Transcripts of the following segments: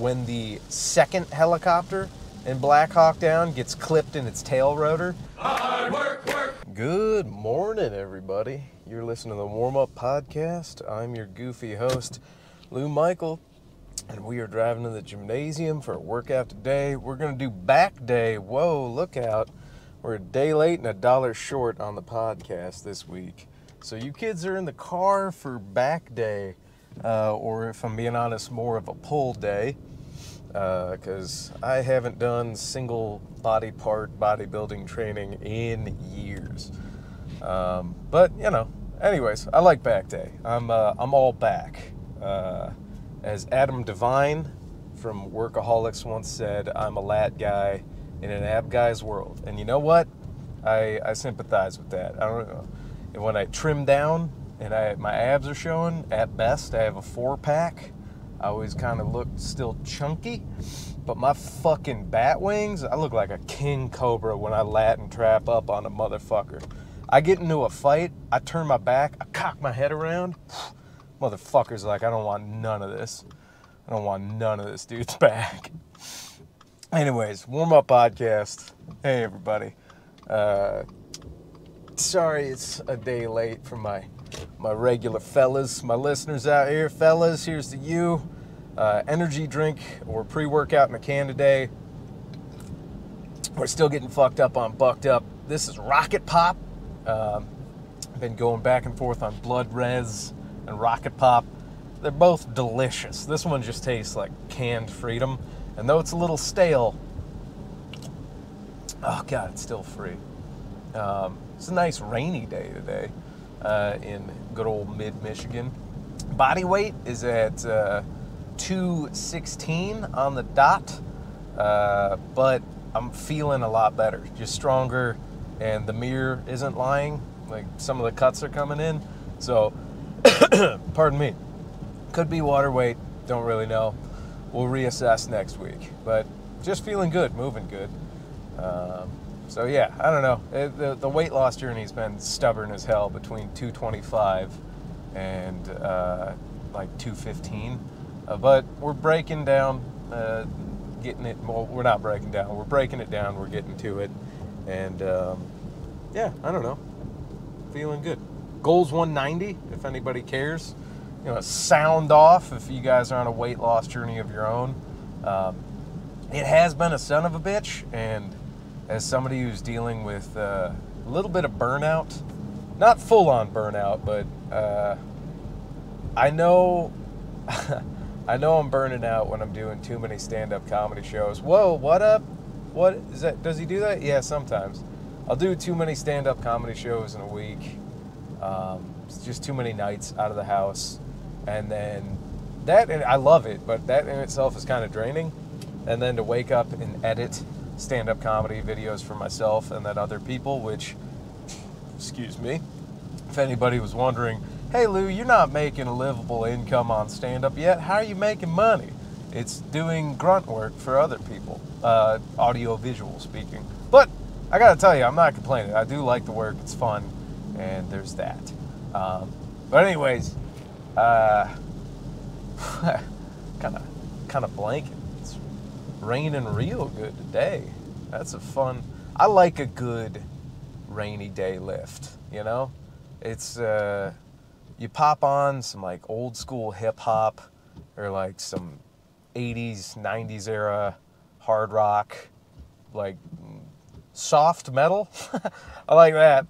when the second helicopter in Black Hawk Down gets clipped in its tail rotor. Hard work, work. Good morning, everybody. You're listening to the Warm-Up Podcast. I'm your goofy host, Lou Michael, and we are driving to the gymnasium for a workout today. We're going to do back day. Whoa, look out. We're a day late and $1 short on the podcast this week. So you kids are in the car for back day, or if I'm being honest, more of a pull day, because I haven't done single body part bodybuilding training in years. But, you know, anyways, I like back day. I'm all back. As Adam Devine from Workaholics once said, I'm a lat guy in an ab guy's world. And you know what? I sympathize with that. I don't know. And when I trim down and my abs are showing, at best, I have a 4-pack. I always kind of look still chunky. But my fucking bat wings, I look like a king cobra when I lat and trap up on a motherfucker. I get into a fight, I turn my back, I cock my head around. Motherfucker's like, I don't want none of this. I don't want none of this dude's back. Anyways, warm-up podcast. Hey, everybody. Sorry it's a day late for my regular fellas, my listeners out here. Fellas, here's to you. Energy drink or pre-workout in a can today. We're still getting fucked up on Bucked Up. This is Rocket Pop. Been going back and forth on Blood Res and Rocket Pop. They're both delicious. This one just tastes like canned freedom. And though it's a little stale, oh God, it's still free. It's a nice rainy day today in good old mid-Michigan. Body weight is at 216 on the dot, but I'm feeling a lot better, just stronger, and the mirror isn't lying. Like, some of the cuts are coming in, so, pardon me. Could be water weight, don't really know. We'll reassess next week, but just feeling good, moving good. So yeah, I don't know. The weight loss journey's been stubborn as hell between 225 and like 215. But we're breaking down, getting it. Well, we're not breaking down. We're breaking it down. We're getting to it, and yeah, I don't know. Feeling good. Goals 190. If anybody cares, you know, sound off if you guys are on a weight loss journey of your own. It has been a son of a bitch, and as somebody who's dealing with a little bit of burnout, not full-on burnout, but I know I'm burning out when I'm doing too many stand-up comedy shows. Whoa, what up? What is that? Does he do that? Yeah, sometimes. I'll do too many stand-up comedy shows in a week. It's just too many nights out of the house. And then and I love it, but that in itself is kind of draining. And then to wake up and edit stand-up comedy videos for myself and then other people, which, excuse me, if anybody was wondering, hey Lou, you're not making a livable income on stand-up yet. How are you making money? It's doing grunt work for other people, audio-visual speaking. But I gotta tell you, I'm not complaining. I do like the work. It's fun, and there's that. But anyways, kind of blanking. It's raining real good today. That's a fun. I like a good rainy day lift. You know, it's you pop on some like old school hip hop or like some 80s, 90s era hard rock, like soft metal. I like that.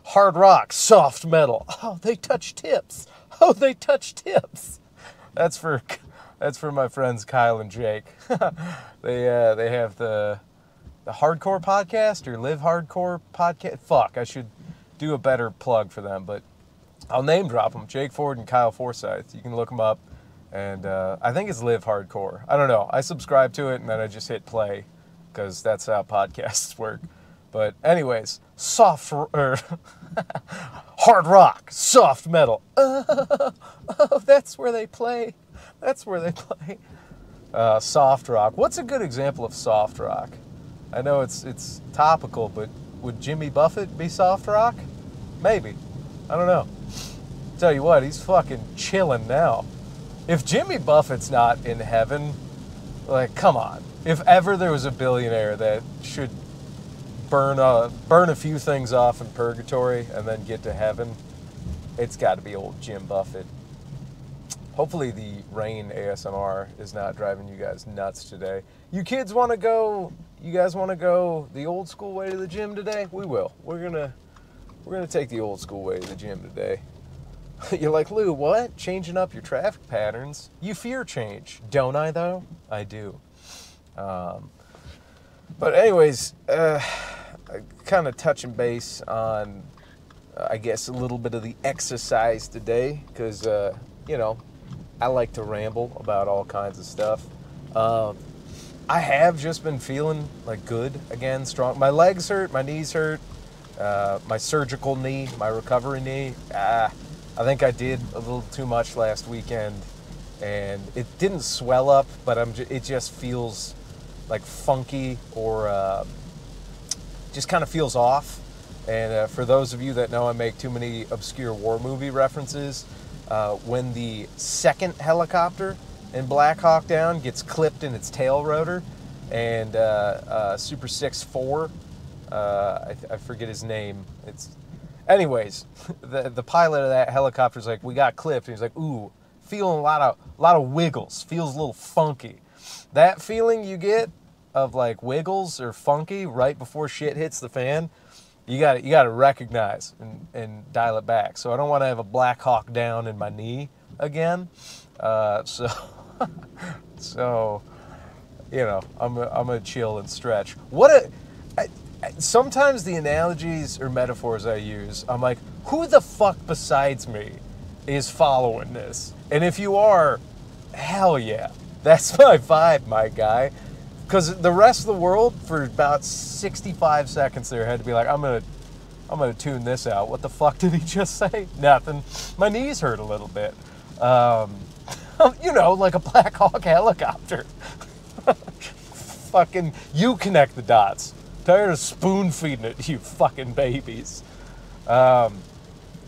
Hard rock, soft metal. Oh, they touch tips. Oh, they touch tips. That's for my friends Kyle and Jake. They have the Hardcore podcast or Live Hardcore podcast. Fuck, I should do a better plug for them, but I'll name drop them. Jake Ford and Kyle Forsyth. You can look them up, and I think it's Live Hardcore. I don't know. I subscribe to it, and then I just hit play, because that's how podcasts work. But anyways, hard rock, soft metal. Oh, that's where they play. That's where they play. Soft rock. What's a good example of soft rock? I know it's topical, but would Jimmy Buffett be soft rock? Maybe. I don't know. Tell you what, he's fucking chilling now. If Jimmy Buffett's not in heaven, Like, come on. If ever there was a billionaire that should burn a few things off in purgatory and then get to heaven, it's got to be old Jim Buffett. Hopefully the rain ASMR is not driving you guys nuts today. You kids want to go? You guys want to go the old school way to the gym today? We will. We're gonna take the old school way to the gym today. You're like, Lou, what? Changing up your traffic patterns? You fear change, don't I? Though I do. But anyways, kind of touching base on, I guess, a little bit of the exercise today, because you know, I like to ramble about all kinds of stuff. I have just been feeling like good again, strong. My legs hurt, my knees hurt, my surgical knee, my recovery knee. I think I did a little too much last weekend, and it didn't swell up, but it just feels like funky, or just kind of feels off. And for those of you that know I make too many obscure war movie references, when the second helicopter in Black Hawk Down gets clipped in its tail rotor, and Super 6-4, I forget his name. Anyways, the pilot of that helicopter's like, we got clipped, and he's like, ooh, feeling a lot of wiggles, feels a little funky. That feeling you get of like wiggles or funky right before shit hits the fan, you got to recognize and dial it back. So I don't want to have a Black Hawk Down in my knee again. So you know, I'm gonna chill and stretch. Sometimes the analogies or metaphors I use, I'm like, who the fuck besides me is following this? And if you are, hell yeah, that's my vibe, my guy. Because the rest of the world, for about 65 seconds there, had to be like, I'm gonna tune this out. What the fuck did he just say? Nothing. My knees hurt a little bit. You know, like a Black Hawk helicopter. Fucking, you connect the dots. Tired of spoon feeding it, you fucking babies.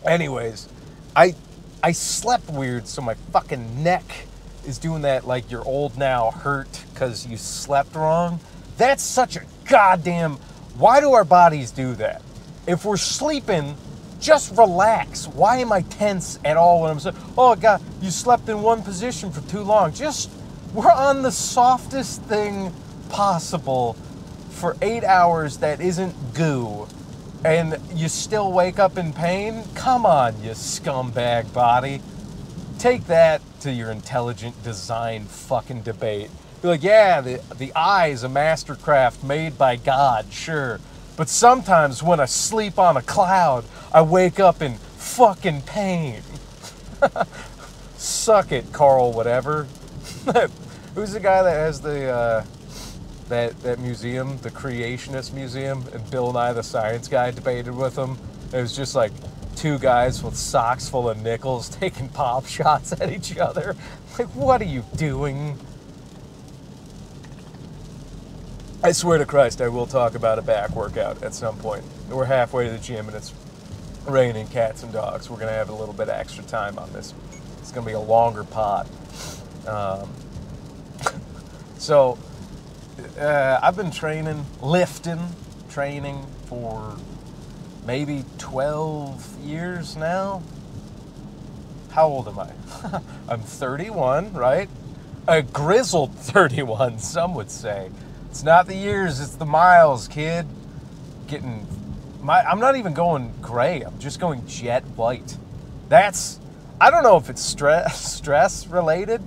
Anyways, I slept weird, so my fucking neck is doing that, like you're old now, hurt because you slept wrong. That's such a goddamn... Why do our bodies do that? If we're sleeping, just relax. Why am I tense at all when I'm saying, oh God, you slept in one position for too long? We're on the softest thing possible for 8 hours that isn't goo, and you still wake up in pain? Come on, you scumbag body. Take that to your intelligent design fucking debate. Be like, yeah, the eye is a mastercraft made by God, sure. But sometimes when I sleep on a cloud, I wake up in fucking pain. Suck it, Carl whatever. Who's the guy that has the that museum, the Creationist Museum, and Bill Nye the Science Guy debated with him? It was just like two guys with socks full of nickels taking pop shots at each other. Like, what are you doing? I swear to Christ, I will talk about a back workout at some point. We're halfway to the gym and it's raining cats and dogs. We're going to have a little bit of extra time on this. It's going to be a longer pod. So, I've been training for maybe 12 years now. How old am I? I'm 31, right? A grizzled 31, some would say. It's not the years, it's the miles, kid. I'm not even going gray, I'm just going jet white. I don't know if it's stress related,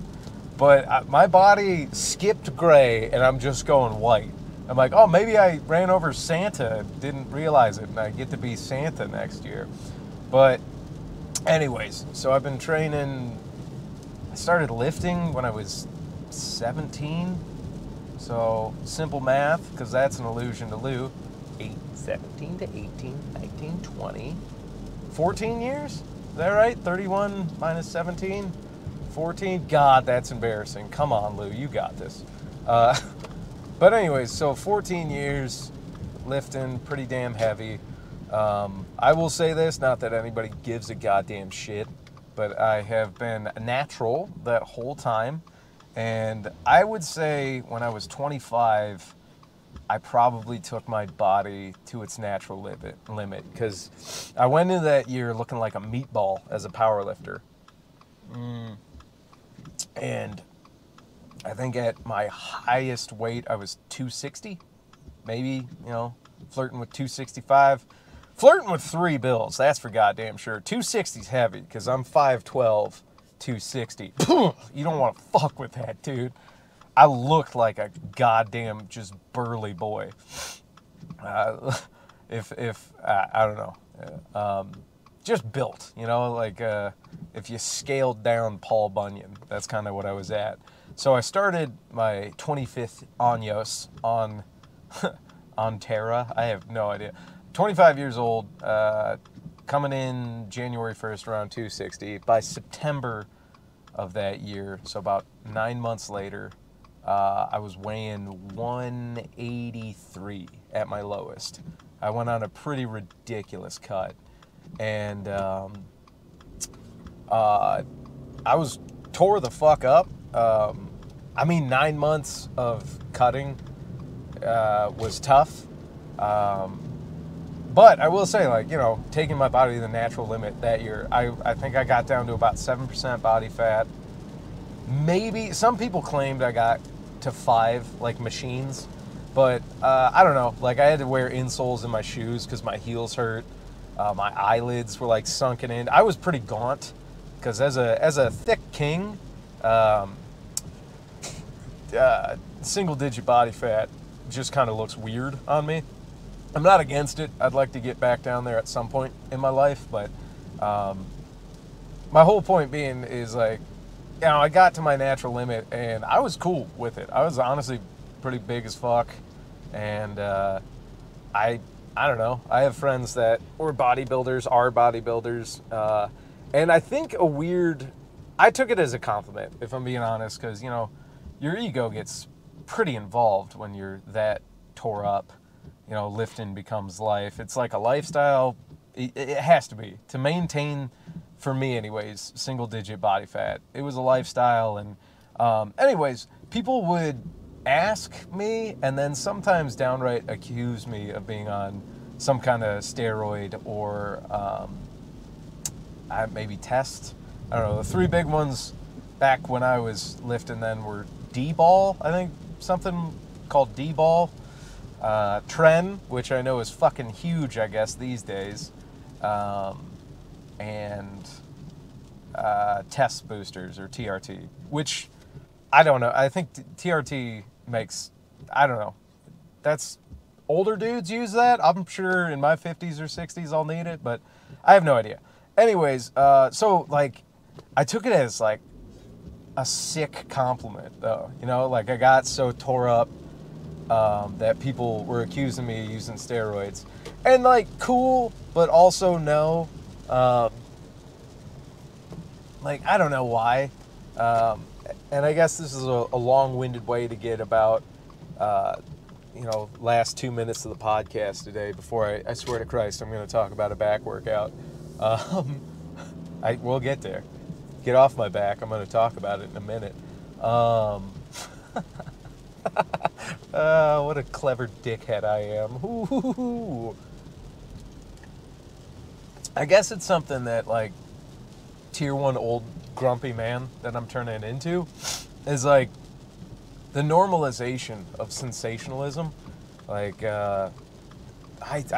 but my body skipped gray and I'm just going white. I'm like, oh, maybe I ran over Santa and didn't realize it, and I get to be Santa next year. But anyways, so I've been training. I started lifting when I was 17. So simple math, because that's an allusion to Lou. 17 to 18, 19, 20. 14 years? Is that right? 31 minus 17? 14? God, that's embarrassing. Come on, Lou, you got this. But anyways, so 14 years lifting, pretty damn heavy. I will say this, not that anybody gives a goddamn shit, but I have been natural that whole time. And I would say when I was 25, I probably took my body to its natural limit because I went into that year looking like a meatball as a power lifter. And I think at my highest weight, I was 260, maybe, flirting with 265. Flirting with 3 bills, that's for goddamn sure. 260's heavy because I'm 5'12", 260. You don't want to fuck with that, dude. I looked like a goddamn just burly boy. If I don't know, just built, like if you scaled down Paul Bunyan, that's kind of what I was at. So I started my 25th años on on Terra. I have no idea. 25 years old, coming in January 1st around 260. By September of that year, so about 9 months later, I was weighing 183 at my lowest. I went on a pretty ridiculous cut, and I was tore the fuck up. 9 months of cutting was tough. But I will say, taking my body to the natural limit that year, I think I got down to about 7% body fat. Maybe, some people claimed I got to 5, like machines. But I don't know. I had to wear insoles in my shoes because my heels hurt. My eyelids were, sunken in. I was pretty gaunt because as a thick king, single-digit body fat just kind of looks weird on me. I'm not against it. I'd like to get back down there at some point in my life, but my whole point being is I got to my natural limit and I was cool with it. I was honestly pretty big as fuck, and I don't know. I have friends that are bodybuilders, and I think I took it as a compliment, if I'm being honest, because your ego gets pretty involved when you're that tore up. Lifting becomes life. It's like a lifestyle. It has to be. To maintain, for me anyways, single-digit body fat. It was a lifestyle. And anyways, people would ask me and then sometimes downright accuse me of being on some kind of steroid or maybe test. I don't know. The 3 big ones back when I was lifting then were D-ball, I think. Something called D-ball. Tren, which I know is fucking huge, I guess, these days, and test boosters, or TRT, which, I don't know, I think TRT makes, I don't know, that's, older dudes use that. I'm sure in my 50s or 60s I'll need it, but I have no idea. Anyways, so, I took it as, a sick compliment, though, I got so tore up, that people were accusing me of using steroids. And, cool, but also no. I don't know why. And I guess this is a long-winded way to get about, last 2 minutes of the podcast today before I swear to Christ, I'm going to talk about a back workout. We'll get there. Get off my back. I'm going to talk about it in a minute. What a clever dickhead I am. Ooh. I guess it's something that, tier 1 old grumpy man that I'm turning into is, the normalization of sensationalism. I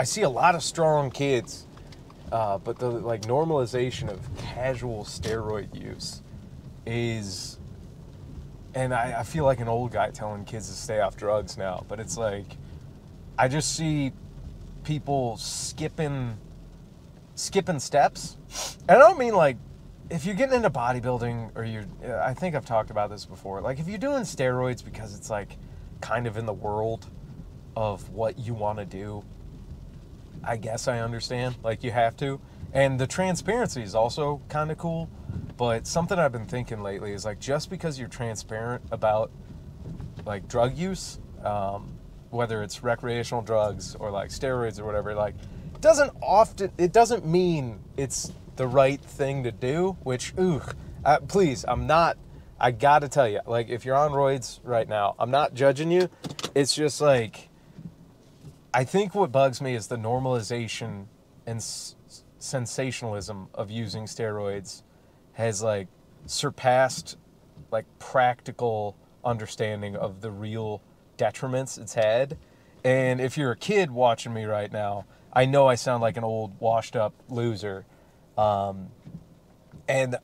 see a lot of strong kids, but the, normalization of casual steroid use is... And I feel like an old guy telling kids to stay off drugs now. But it's I just see people skipping steps. And I don't mean if you're getting into bodybuilding or I think I've talked about this before. If you're doing steroids because it's kind of in the world of what you want to do, I guess I understand. You have to. And the transparency is also kind of cool. But something I've been thinking lately is just because you're transparent about drug use, whether it's recreational drugs or steroids or whatever, it doesn't mean it's the right thing to do, which, please, I I gotta tell you, like, if you're on roids right now, I'm not judging you. It's just like, I think what bugs me is the normalization and sensationalism of using steroids has, like, surpassed, like, practical understanding of the real detriments it's had. And if you're a kid watching me right now, I know I sound like an old, washed-up loser. And,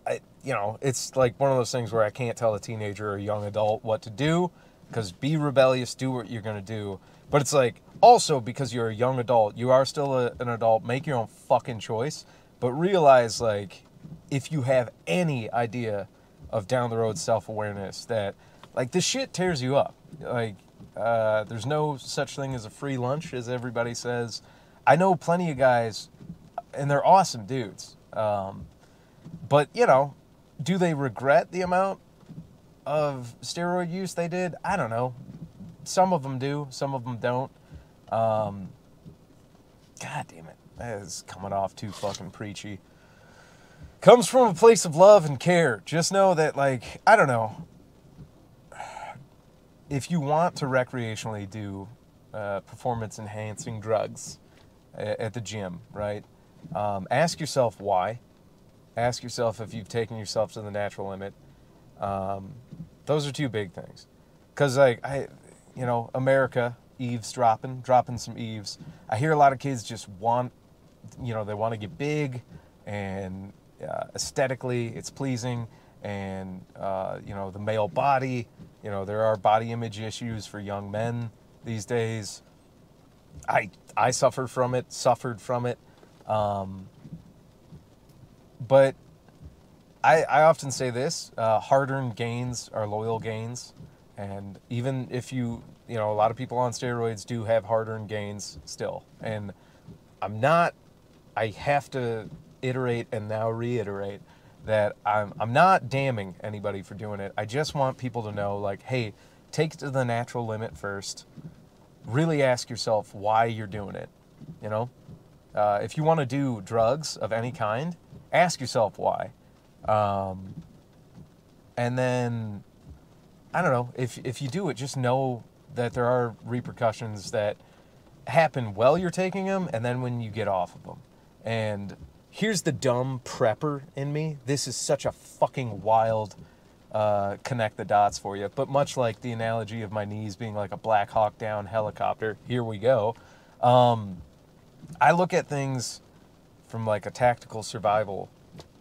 it's like one of those things where I can't tell a teenager or a young adult what to do, because be rebellious, do what you're going to do. But it's like, also because you're a young adult, you are still an adult, make your own fucking choice. But realize, like, if you have any idea of down-the-road self-awareness, that, like, this shit tears you up. Like, there's no such thing as a free lunch, as everybody says. I know plenty of guys, and they're awesome dudes. But, do they regret the amount of steroid use they did? I don't know. Some of them do. Some of them don't. God damn it. That is coming off too fucking preachy. Comes from a place of love and care. Just know that, like, I don't know. If you want to recreationally do performance-enhancing drugs at the gym, right? Ask yourself why. Ask yourself if you've taken yourself to the natural limit. Those are two big things. Because, like, America, dropping some eaves. I hear a lot of kids just want, they want to get big, and aesthetically it's pleasing, and, the male body, there are body image issues for young men these days. I suffered from it. But I often say this, hard-earned gains are loyal gains. And even if a lot of people on steroids do have hard-earned gains still. And I have to iterate and now reiterate that I'm not damning anybody for doing it. I just want people to know, like, hey, take it to the natural limit first. Really ask yourself why you're doing it, If you want to do drugs of any kind, ask yourself why. And then, I don't know, if you do it, just know that there are repercussions that happen while you're taking them and then when you get off of them. And here's the dumb prepper in me. This is such a fucking wild connect the dots for you. But much like the analogy of my knees being like a Black Hawk Down helicopter, here we go. I look at things from like a tactical survival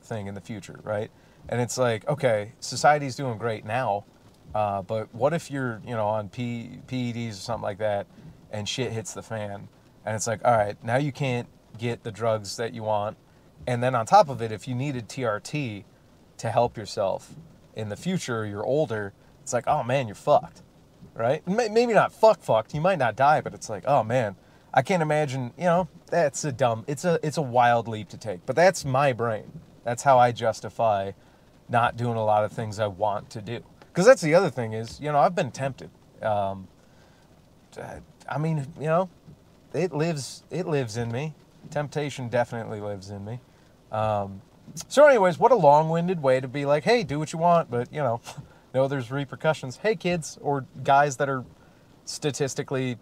thing in the future, right? And it's like, okay, society's doing great now, but what if you're, on PEDs or something like that, and shit hits the fan, and it's like, all right, now you can't get the drugs that you want, and then on top of it, if you needed TRT to help yourself in the future, you're older, it's like, oh man, you're fucked, right? Maybe not fucked, you might not die, but it's like, oh man, I can't imagine, that's it's a wild leap to take, but that's my brain. That's how I justify not doing a lot of things I want to do. Because that's the other thing is, I've been tempted. It lives in me. Temptation definitely lives in me. So anyways, what a long-winded way to be like, hey, do what you want, but, know there's repercussions. Hey, kids, or guys that are statistically,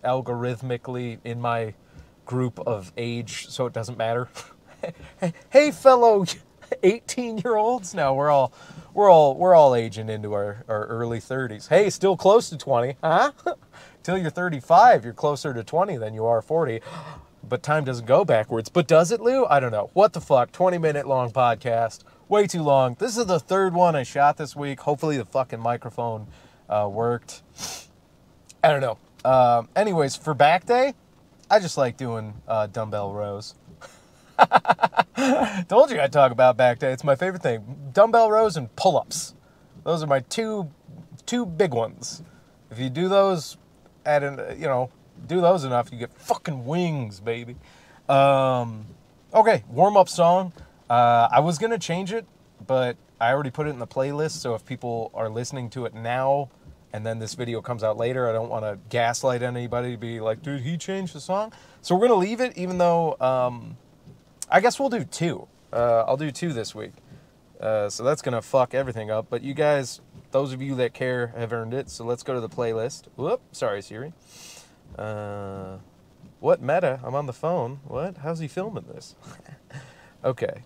algorithmically in my group of age, so it doesn't matter. Hey, fellow 18-year-olds. No, we're all aging into our early 30s. Hey, still close to 20, huh? Till you're 35, you're closer to 20 than you are 40. But time doesn't go backwards. But does it, Lou? I don't know. What the fuck? 20-minute long podcast. Way too long. This is the third one I shot this week. Hopefully the fucking microphone worked. I don't know. Anyways, for back day, I just like doing dumbbell rows. Told you I'd talk about back day. It's my favorite thing. Dumbbell rows and pull-ups. Those are my two big ones. If you do those do those enough, you get fucking wings, baby. Okay, warm-up song. I was going to change it, but I already put it in the playlist, so if people are listening to it now and then this video comes out later, I don't want to gaslight anybody to be like, dude, he changed the song. So we're going to leave it, even though I guess we'll do two. I'll do two this week. So that's going to fuck everything up. But you guys, those of you that care, have earned it. So let's go to the playlist. Whoop, sorry, Siri. What meta? I'm on the phone. What? How's he filming this? Okay.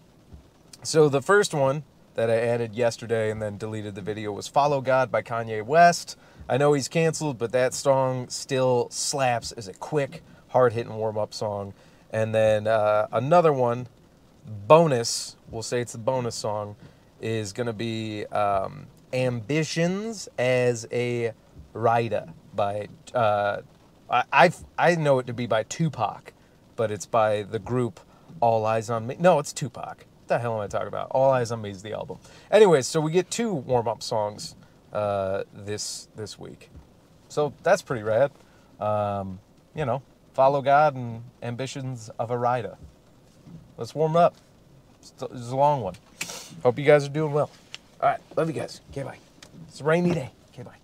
So the first one that I added yesterday and then deleted the video was Follow God by Kanye West. I know he's canceled, but that song still slaps as a quick, hard-hitting warm-up song. And then another one, bonus, we'll say it's the bonus song, is going to be Ambitions as a Rider by, I know it to be by Tupac, but it's by the group All Eyes on Me. No, it's Tupac. What the hell am I talking about? All Eyes on Me is the album. Anyways, so we get 2 warm-up songs this week. So that's pretty rad. You know, Follow God and Ambitions of a Rider. Let's warm up. It's a long one. Hope you guys are doing well. All right, love you guys. Okay, bye. It's a rainy day. Okay, bye.